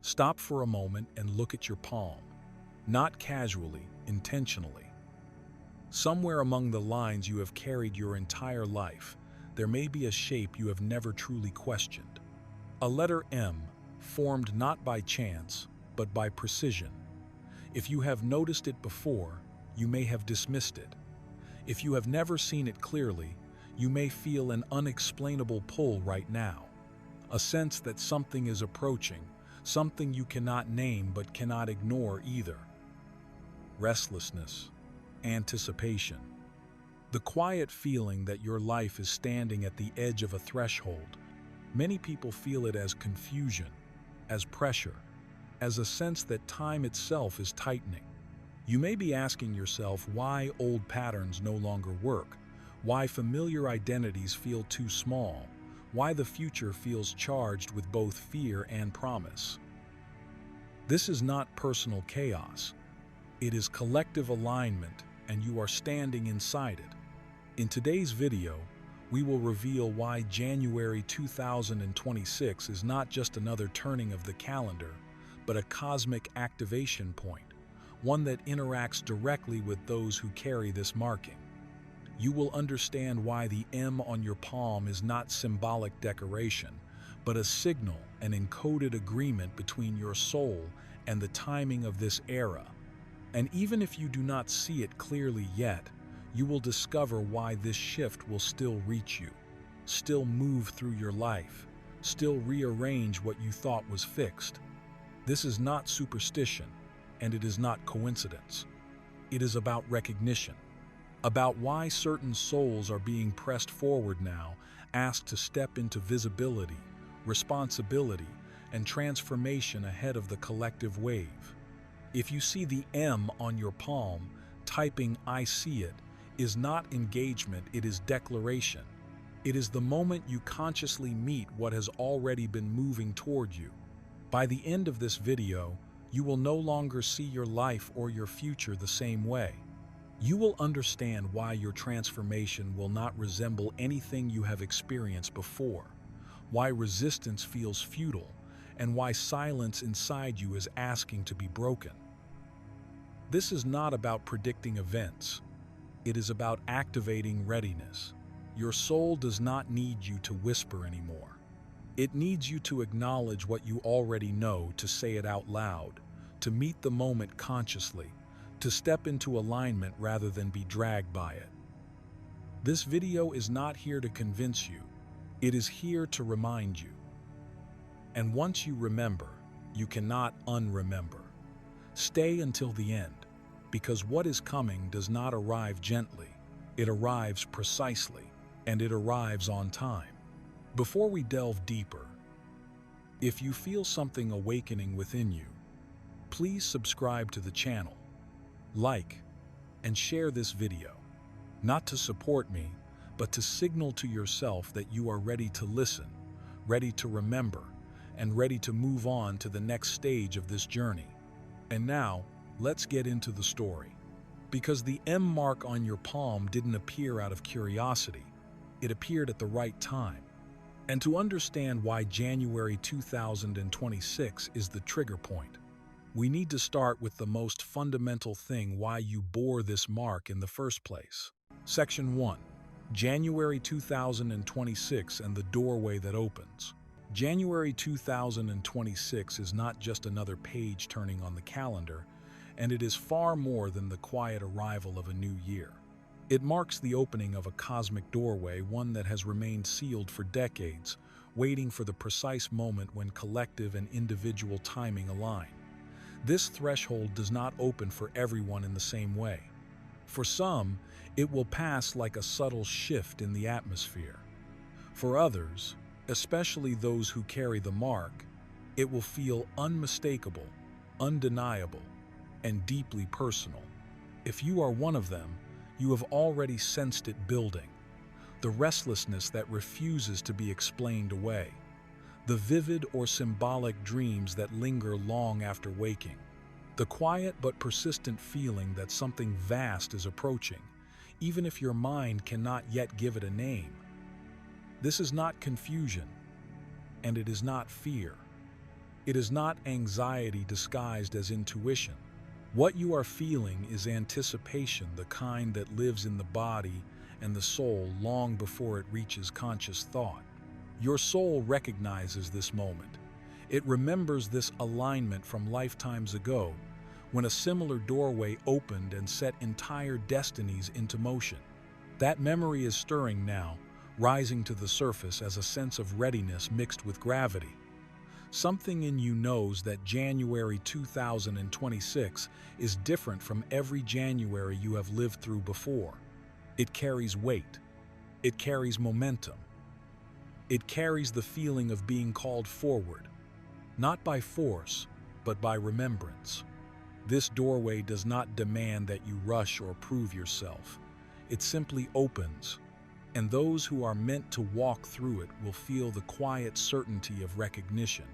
Stop for a moment and look at your palm. Not casually, intentionally. Somewhere among the lines you have carried your entire life, there may be a shape you have never truly questioned. A letter M, formed not by chance, but by precision. If you have noticed it before, you may have dismissed it. If you have never seen it clearly, you may feel an unexplainable pull right now. A sense that something is approaching, something you cannot name but cannot ignore either. Restlessness, anticipation. The quiet feeling that your life is standing at the edge of a threshold. Many people feel it as confusion, as pressure, as a sense that time itself is tightening. You may be asking yourself why old patterns no longer work, why familiar identities feel too small, why the future feels charged with both fear and promise. This is not personal chaos. It is collective alignment, and you are standing inside it. In today's video, we will reveal why January 2026 is not just another turning of the calendar, but a cosmic activation point, one that interacts directly with those who carry this marking. You will understand why the M on your palm is not symbolic decoration, but a signal, an encoded agreement between your soul and the timing of this era. And even if you do not see it clearly yet, you will discover why this shift will still reach you, still move through your life, still rearrange what you thought was fixed. This is not superstition, and it is not coincidence. It is about recognition, about why certain souls are being pressed forward now, asked to step into visibility, responsibility, and transformation ahead of the collective wave. If you see the M on your palm, typing "I see it" is not engagement, it is declaration. It is the moment you consciously meet what has already been moving toward you. By the end of this video, you will no longer see your life or your future the same way. You will understand why your transformation will not resemble anything you have experienced before, why resistance feels futile, and why silence inside you is asking to be broken. This is not about predicting events. It is about activating readiness. Your soul does not need you to whisper anymore. It needs you to acknowledge what you already know, to say it out loud, to meet the moment consciously, to step into alignment rather than be dragged by it. This video is not here to convince you. It is here to remind you. And once you remember, you cannot unremember. Stay until the end, because what is coming does not arrive gently. It arrives precisely, and it arrives on time. Before we delve deeper, if you feel something awakening within you, please subscribe to the channel, like, and share this video, not to support me, but to signal to yourself that you are ready to listen, ready to remember, and ready to move on to the next stage of this journey. And now, let's get into the story. Because the M mark on your palm didn't appear out of curiosity, it appeared at the right time. And to understand why January 2026 is the trigger point, we need to start with the most fundamental thing: why you bore this mark in the first place. Section 1. January 2026 and the doorway that opens. January 2026 is not just another page turning on the calendar, and it is far more than the quiet arrival of a new year. It marks the opening of a cosmic doorway, one that has remained sealed for decades, waiting for the precise moment when collective and individual timing align. This threshold does not open for everyone in the same way. For some, it will pass like a subtle shift in the atmosphere. For others, especially those who carry the mark, it will feel unmistakable, undeniable, and deeply personal. If you are one of them, you have already sensed it building. The restlessness that refuses to be explained away. The vivid or symbolic dreams that linger long after waking. The quiet but persistent feeling that something vast is approaching, even if your mind cannot yet give it a name. This is not confusion, and it is not fear. It is not anxiety disguised as intuition. What you are feeling is anticipation, the kind that lives in the body and the soul long before it reaches conscious thought. Your soul recognizes this moment. It remembers this alignment from lifetimes ago, when a similar doorway opened and set entire destinies into motion. That memory is stirring now, rising to the surface as a sense of readiness mixed with gravity. Something in you knows that January 2026 is different from every January you have lived through before. It carries weight. It carries momentum. It carries the feeling of being called forward, not by force, but by remembrance. This doorway does not demand that you rush or prove yourself. It simply opens, and those who are meant to walk through it will feel the quiet certainty of recognition,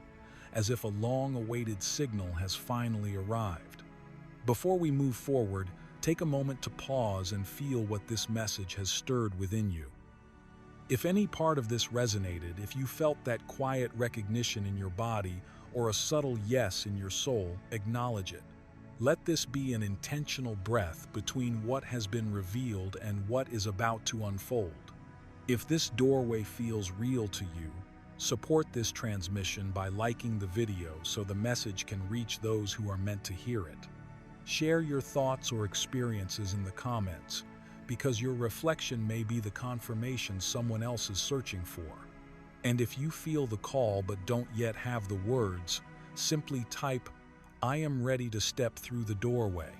as if a long-awaited signal has finally arrived. Before we move forward, take a moment to pause and feel what this message has stirred within you. If any part of this resonated, if you felt that quiet recognition in your body or a subtle yes in your soul, acknowledge it. Let this be an intentional breath between what has been revealed and what is about to unfold. If this doorway feels real to you, support this transmission by liking the video so the message can reach those who are meant to hear it. Share your thoughts or experiences in the comments, because your reflection may be the confirmation someone else is searching for. And if you feel the call but don't yet have the words, simply type, "I am ready to step through the doorway."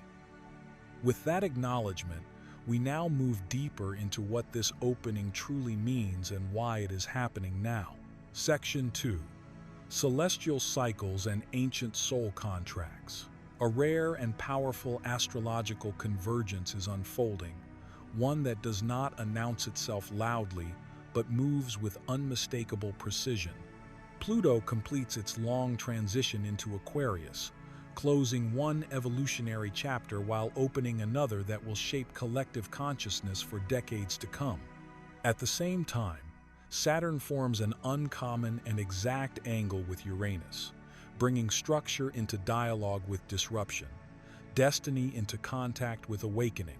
With that acknowledgement, we now move deeper into what this opening truly means and why it is happening now. Section 2. Celestial Cycles and Ancient Soul Contracts. A rare and powerful astrological convergence is unfolding, one that does not announce itself loudly, but moves with unmistakable precision. Pluto completes its long transition into Aquarius, closing one evolutionary chapter while opening another that will shape collective consciousness for decades to come. At the same time, Saturn forms an uncommon and exact angle with Uranus, bringing structure into dialogue with disruption, destiny into contact with awakening.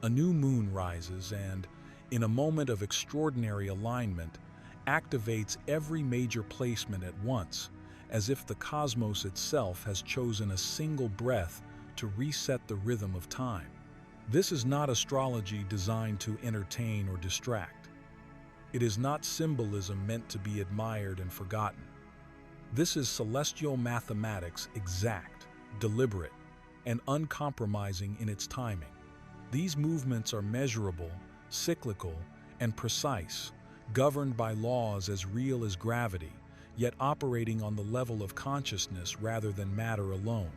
A new moon rises and, in a moment of extraordinary alignment, activates every major placement at once, as if the cosmos itself has chosen a single breath to reset the rhythm of time. This is not astrology designed to entertain or distract. It is not symbolism meant to be admired and forgotten. This is celestial mathematics, exact, deliberate, and uncompromising in its timing. These movements are measurable, cyclical, and precise, governed by laws as real as gravity, yet operating on the level of consciousness rather than matter alone.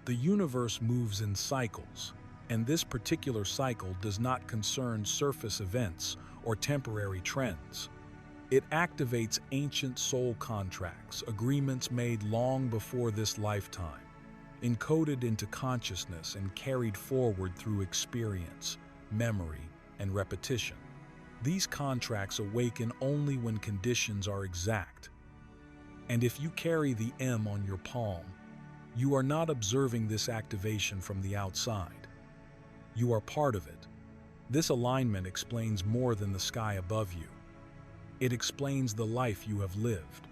The universe moves in cycles, and this particular cycle does not concern surface events or temporary trends. It activates ancient soul contracts, agreements made long before this lifetime, encoded into consciousness and carried forward through experience, memory, and repetition. These contracts awaken only when conditions are exact. And if you carry the M on your palm, you are not observing this activation from the outside. You are part of it. This alignment explains more than the sky above you. It explains the life you have lived,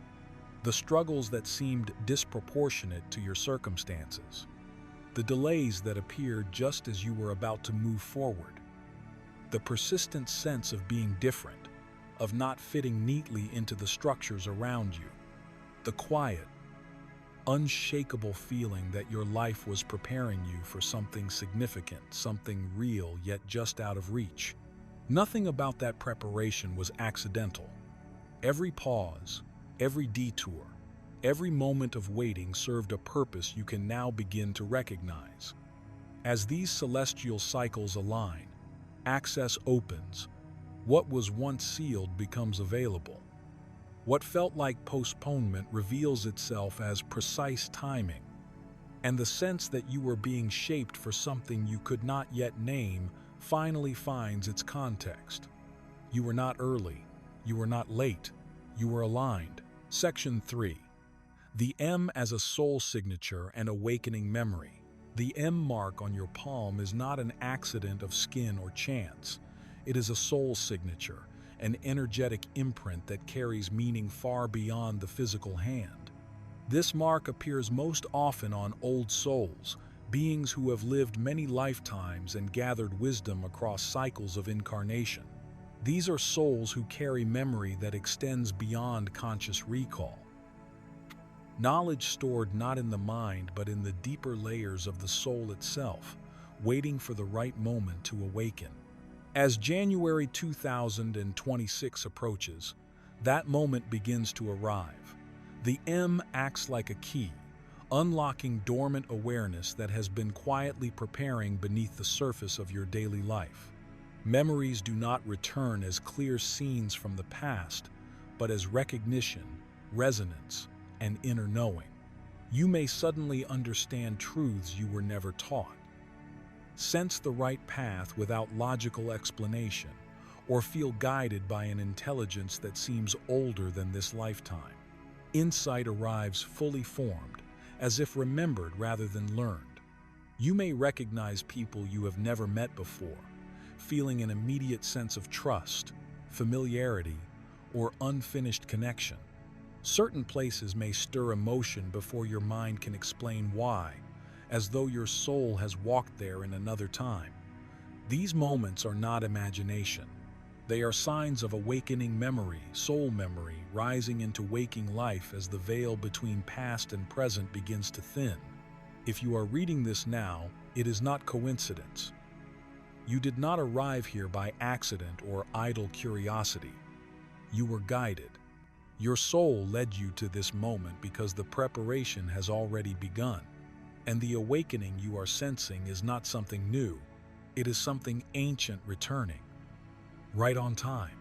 the struggles that seemed disproportionate to your circumstances, the delays that appeared just as you were about to move forward, the persistent sense of being different, of not fitting neatly into the structures around you, the quiet, unshakable feeling that your life was preparing you for something significant, something real yet just out of reach. Nothing about that preparation was accidental. Every pause, every detour, every moment of waiting served a purpose you can now begin to recognize. As these celestial cycles align, access opens. What was once sealed becomes available. What felt like postponement reveals itself as precise timing, and the sense that you were being shaped for something you could not yet name finally finds its context. You were not early, you were not late, you were aligned. Section 3. The M as a soul signature and awakening memory. The M mark on your palm is not an accident of skin or chance. It is a soul signature, an energetic imprint that carries meaning far beyond the physical hand. This mark appears most often on old souls, beings who have lived many lifetimes and gathered wisdom across cycles of incarnation. These are souls who carry memory that extends beyond conscious recall. Knowledge stored not in the mind but in the deeper layers of the soul itself, waiting for the right moment to awaken. As January 2026 approaches, that moment begins to arrive. The M acts like a key, unlocking dormant awareness that has been quietly preparing beneath the surface of your daily life. Memories do not return as clear scenes from the past, but as recognition, resonance, and inner knowing. You may suddenly understand truths you were never taught, sense the right path without logical explanation, or feel guided by an intelligence that seems older than this lifetime. Insight arrives fully formed, as if remembered rather than learned. You may recognize people you have never met before, feeling an immediate sense of trust, familiarity, or unfinished connection. Certain places may stir emotion before your mind can explain why, as though your soul has walked there in another time. These moments are not imagination. They are signs of awakening memory, soul memory, rising into waking life as the veil between past and present begins to thin. If you are reading this now, it is not coincidence. You did not arrive here by accident or idle curiosity. You were guided. Your soul led you to this moment because the preparation has already begun. And the awakening you are sensing is not something new. It is something ancient returning. Right on time.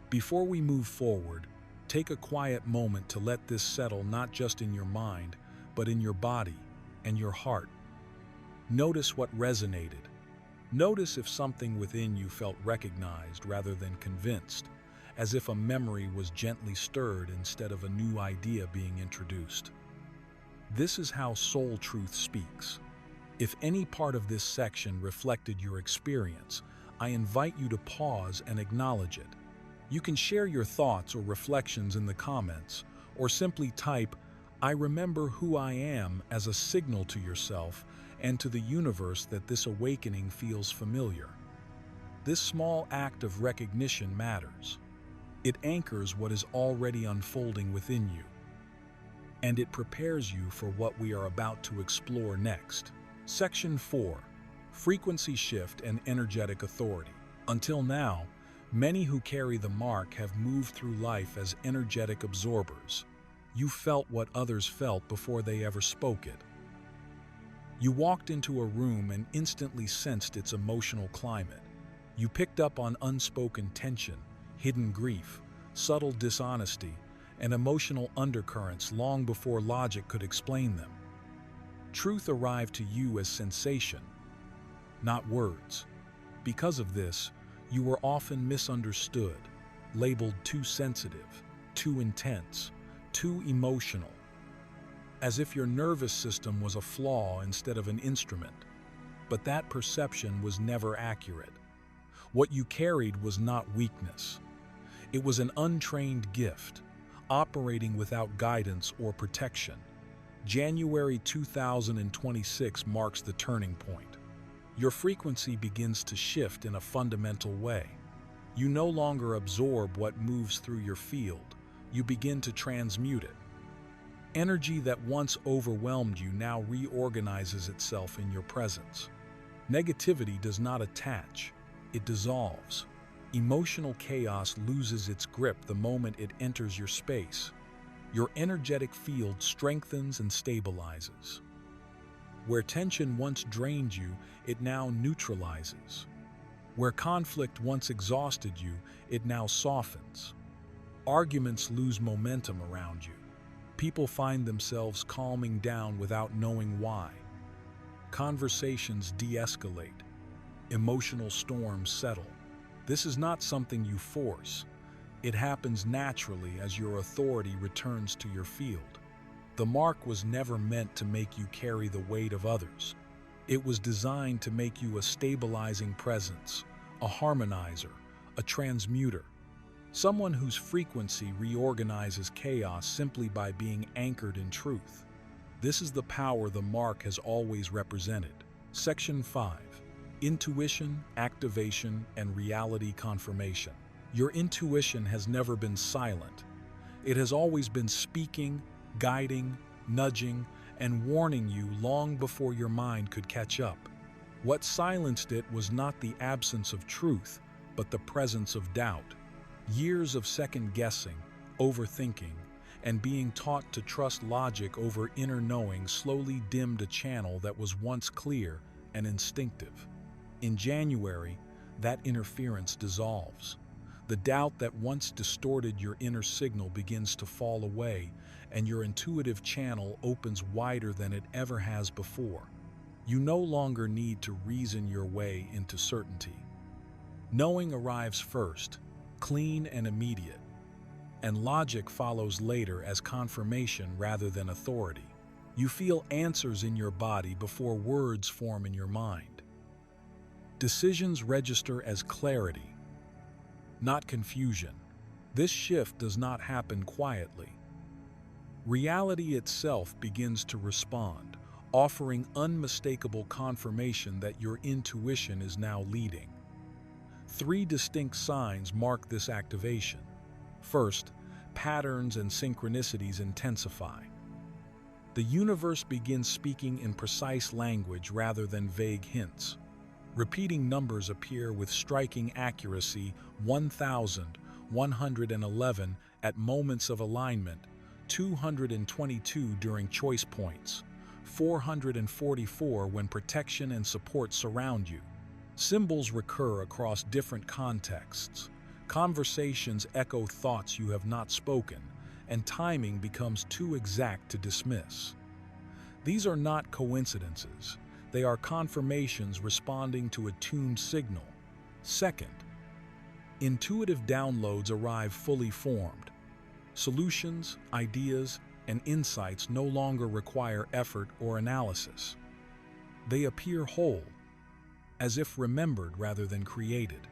Before we move forward, take a quiet moment to let this settle not just in your mind, but in your body and your heart. Notice what resonated. Notice if something within you felt recognized rather than convinced, as if a memory was gently stirred instead of a new idea being introduced. This is how soul truth speaks. If any part of this section reflected your experience, I invite you to pause and acknowledge it. You can share your thoughts or reflections in the comments, or simply type, "I remember who I am," as a signal to yourself and to the universe that this awakening feels familiar. This small act of recognition matters. It anchors what is already unfolding within you, and it prepares you for what we are about to explore next. Section 4. Frequency shift and energetic authority. Until now, many who carry the mark have moved through life as energetic absorbers. You felt what others felt before they ever spoke it. You walked into a room and instantly sensed its emotional climate. You picked up on unspoken tension, hidden grief, subtle dishonesty, and emotional undercurrents long before logic could explain them. Truth arrived to you as sensation, not words. Because of this, you were often misunderstood, labeled too sensitive, too intense, too emotional, as if your nervous system was a flaw instead of an instrument. But that perception was never accurate. What you carried was not weakness. It was an untrained gift, operating without guidance or protection. January 2026 marks the turning point. Your frequency begins to shift in a fundamental way. You no longer absorb what moves through your field. You begin to transmute it. Energy that once overwhelmed you now reorganizes itself in your presence. Negativity does not attach, it dissolves. Emotional chaos loses its grip the moment it enters your space. Your energetic field strengthens and stabilizes. Where tension once drained you, it now neutralizes. Where conflict once exhausted you, it now softens. Arguments lose momentum around you. People find themselves calming down without knowing why. Conversations de-escalate. Emotional storms settle. This is not something you force. It happens naturally as your authority returns to your field. The mark was never meant to make you carry the weight of others. It was designed to make you a stabilizing presence, a harmonizer, a transmuter, someone whose frequency reorganizes chaos simply by being anchored in truth. This is the power the mark has always represented. Section 5. Intuition, activation, and reality confirmation. Your intuition has never been silent. It has always been speaking, guiding, nudging, and warning you long before your mind could catch up. What silenced it was not the absence of truth, but the presence of doubt. Years of second-guessing, overthinking, and being taught to trust logic over inner knowing slowly dimmed a channel that was once clear and instinctive. In January, that interference dissolves. The doubt that once distorted your inner signal begins to fall away, and your intuitive channel opens wider than it ever has before. You no longer need to reason your way into certainty. Knowing arrives first, clean and immediate, and logic follows later as confirmation rather than authority. You feel answers in your body before words form in your mind. Decisions register as clarity, not confusion. This shift does not happen quietly. Reality itself begins to respond, offering unmistakable confirmation that your intuition is now leading. 3 distinct signs mark this activation. First, patterns and synchronicities intensify. The universe begins speaking in precise language rather than vague hints. Repeating numbers appear with striking accuracy: 1,111 at moments of alignment, 222 during choice points, 444 when protection and support surround you. Symbols recur across different contexts. Conversations echo thoughts you have not spoken, and timing becomes too exact to dismiss. These are not coincidences. They are confirmations responding to a tuned signal. Second, intuitive downloads arrive fully formed. Solutions, ideas, and insights no longer require effort or analysis. They appear whole, as if remembered rather than created.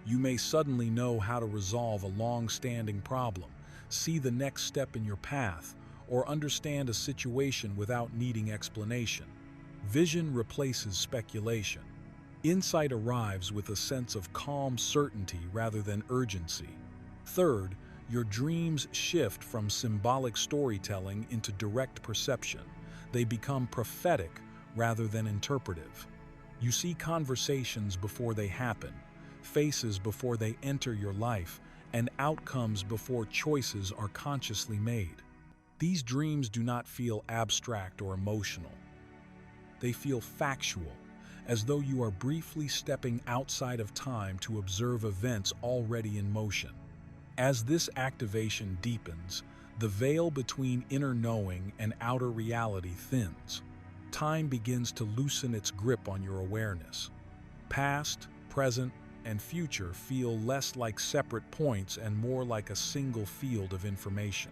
You may suddenly know how to resolve a long-standing problem, see the next step in your path, or understand a situation without needing explanation. Vision replaces speculation. Insight arrives with a sense of calm certainty rather than urgency. Third, your dreams shift from symbolic storytelling into direct perception. They become prophetic rather than interpretive. You see conversations before they happen, faces before they enter your life, and outcomes before choices are consciously made. These dreams do not feel abstract or emotional. They feel factual, as though you are briefly stepping outside of time to observe events already in motion. As this activation deepens, the veil between inner knowing and outer reality thins. Time begins to loosen its grip on your awareness. Past, present, and future feel less like separate points and more like a single field of information.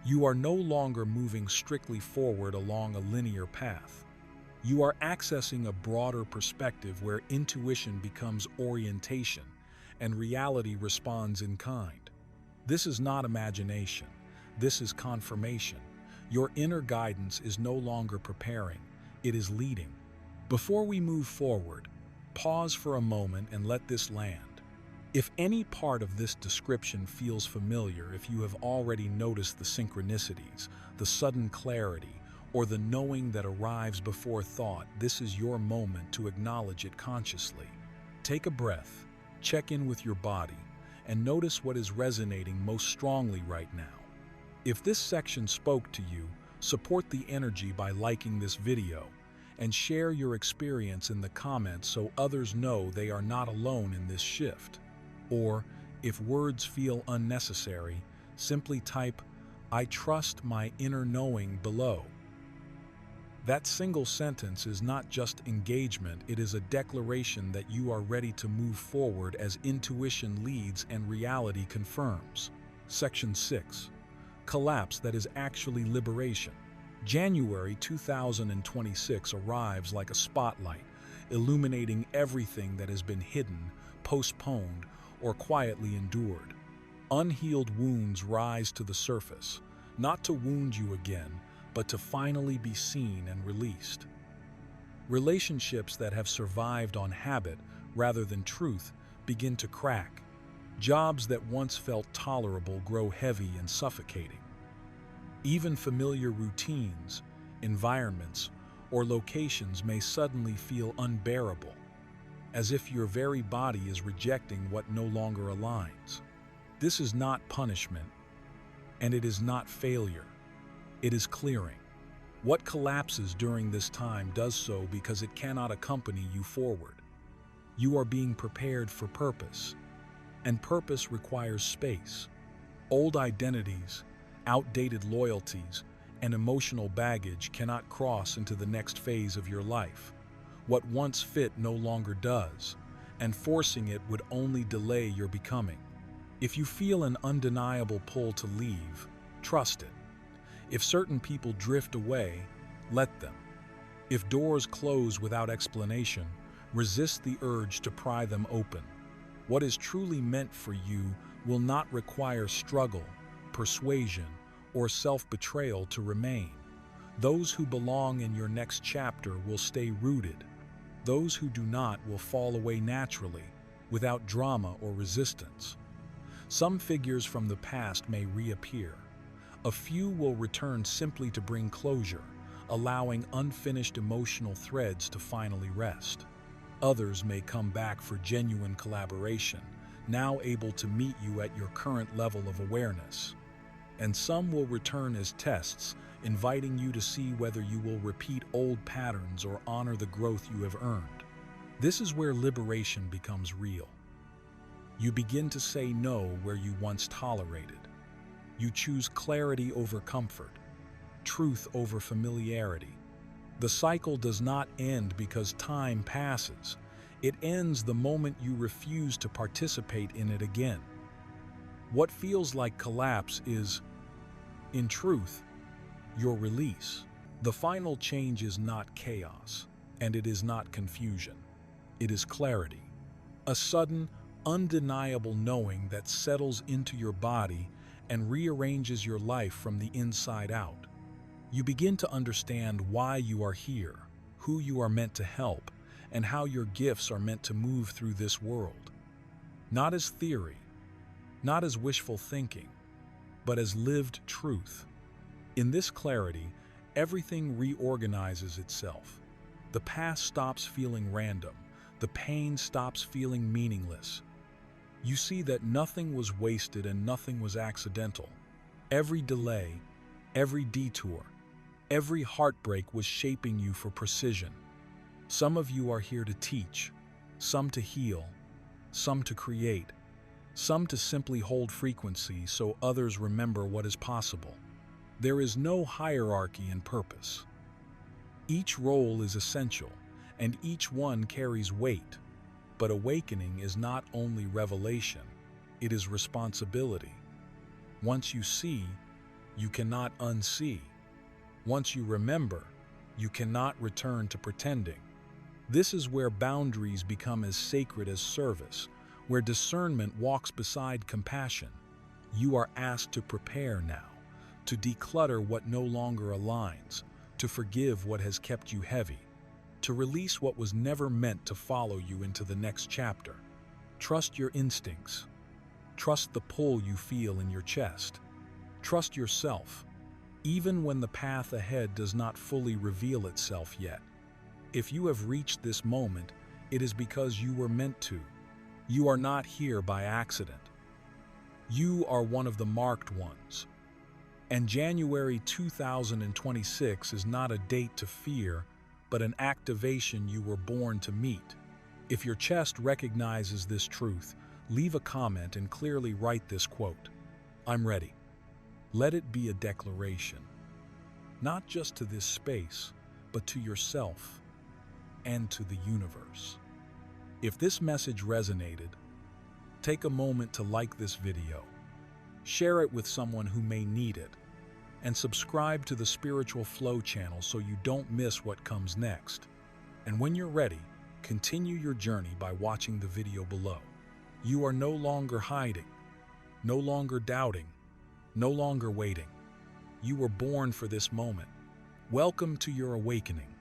You are no longer moving strictly forward along a linear path. You are accessing a broader perspective where intuition becomes orientation and reality responds in kind. This is not imagination. This is confirmation. Your inner guidance is no longer preparing, it is leading. Before we move forward, pause for a moment and let this land. If any part of this description feels familiar, if you have already noticed the synchronicities, the sudden clarity, or the knowing that arrives before thought, this is your moment to acknowledge it consciously. Take a breath, check in with your body, and notice what is resonating most strongly right now. If this section spoke to you, support the energy by liking this video and share your experience in the comments so others know they are not alone in this shift. Or, if words feel unnecessary, simply type, "I trust my inner knowing" below. That single sentence is not just engagement, it is a declaration that you are ready to move forward as intuition leads and reality confirms. Section 6. collapse that is actually liberation. January 2026 arrives like a spotlight, illuminating everything that has been hidden, postponed, or quietly endured. Unhealed wounds rise to the surface, not to wound you again, but to finally be seen and released. Relationships that have survived on habit rather than truth begin to crack. Jobs that once felt tolerable grow heavy and suffocating. Even familiar routines, environments, or locations may suddenly feel unbearable, as if your very body is rejecting what no longer aligns. This is not punishment, and it is not failure. It is clearing. What collapses during this time does so because it cannot accompany you forward. You are being prepared for purpose, and purpose requires space. Old identities, outdated loyalties, and emotional baggage cannot cross into the next phase of your life. What once fit no longer does, and forcing it would only delay your becoming. If you feel an undeniable pull to leave, trust it. If certain people drift away, let them. If doors close without explanation, resist the urge to pry them open. What is truly meant for you will not require struggle, persuasion, or self-betrayal to remain. Those who belong in your next chapter will stay rooted. Those who do not will fall away naturally, without drama or resistance. Some figures from the past may reappear. A few will return simply to bring closure, allowing unfinished emotional threads to finally rest. Others may come back for genuine collaboration, now able to meet you at your current level of awareness. And some will return as tests, inviting you to see whether you will repeat old patterns or honor the growth you have earned. This is where liberation becomes real. You begin to say no where you once tolerated. You choose clarity over comfort, truth over familiarity. The cycle does not end because time passes. It ends the moment you refuse to participate in it again. What feels like collapse is, in truth, your release. The final change is not chaos, and it is not confusion. It is clarity. A sudden, undeniable knowing that settles into your body and rearranges your life from the inside out. You begin to understand why you are here, who you are meant to help, and how your gifts are meant to move through this world. Not as theory, not as wishful thinking, but as lived truth. In this clarity, everything reorganizes itself. The past stops feeling random. The pain stops feeling meaningless. You see that nothing was wasted and nothing was accidental. Every delay, every detour, every heartbreak was shaping you for precision. Some of you are here to teach, some to heal, some to create, some to simply hold frequency so others remember what is possible. There is no hierarchy in purpose. Each role is essential, and each one carries weight. But awakening is not only revelation, it is responsibility. Once you see, you cannot unsee. Once you remember, you cannot return to pretending. This is where boundaries become as sacred as service, where discernment walks beside compassion. You are asked to prepare now, to declutter what no longer aligns, to forgive what has kept you heavy, to release what was never meant to follow you into the next chapter. Trust your instincts. Trust the pull you feel in your chest. Trust yourself, even when the path ahead does not fully reveal itself yet. If you have reached this moment, it is because you were meant to. You are not here by accident. You are one of the marked ones. And January 2026 is not a date to fear, but an activation you were born to meet. If your chest recognizes this truth, leave a comment and clearly write this quote: "I'm ready." Let it be a declaration, not just to this space, but to yourself and to the universe. If this message resonated, take a moment to like this video, Share it with someone who may need it, and subscribe to the Spiritual Flow channel so you don't miss what comes next. And when you're ready, continue your journey by watching the video below. You are no longer hiding, no longer doubting, no longer waiting. You were born for this moment. Welcome to your awakening.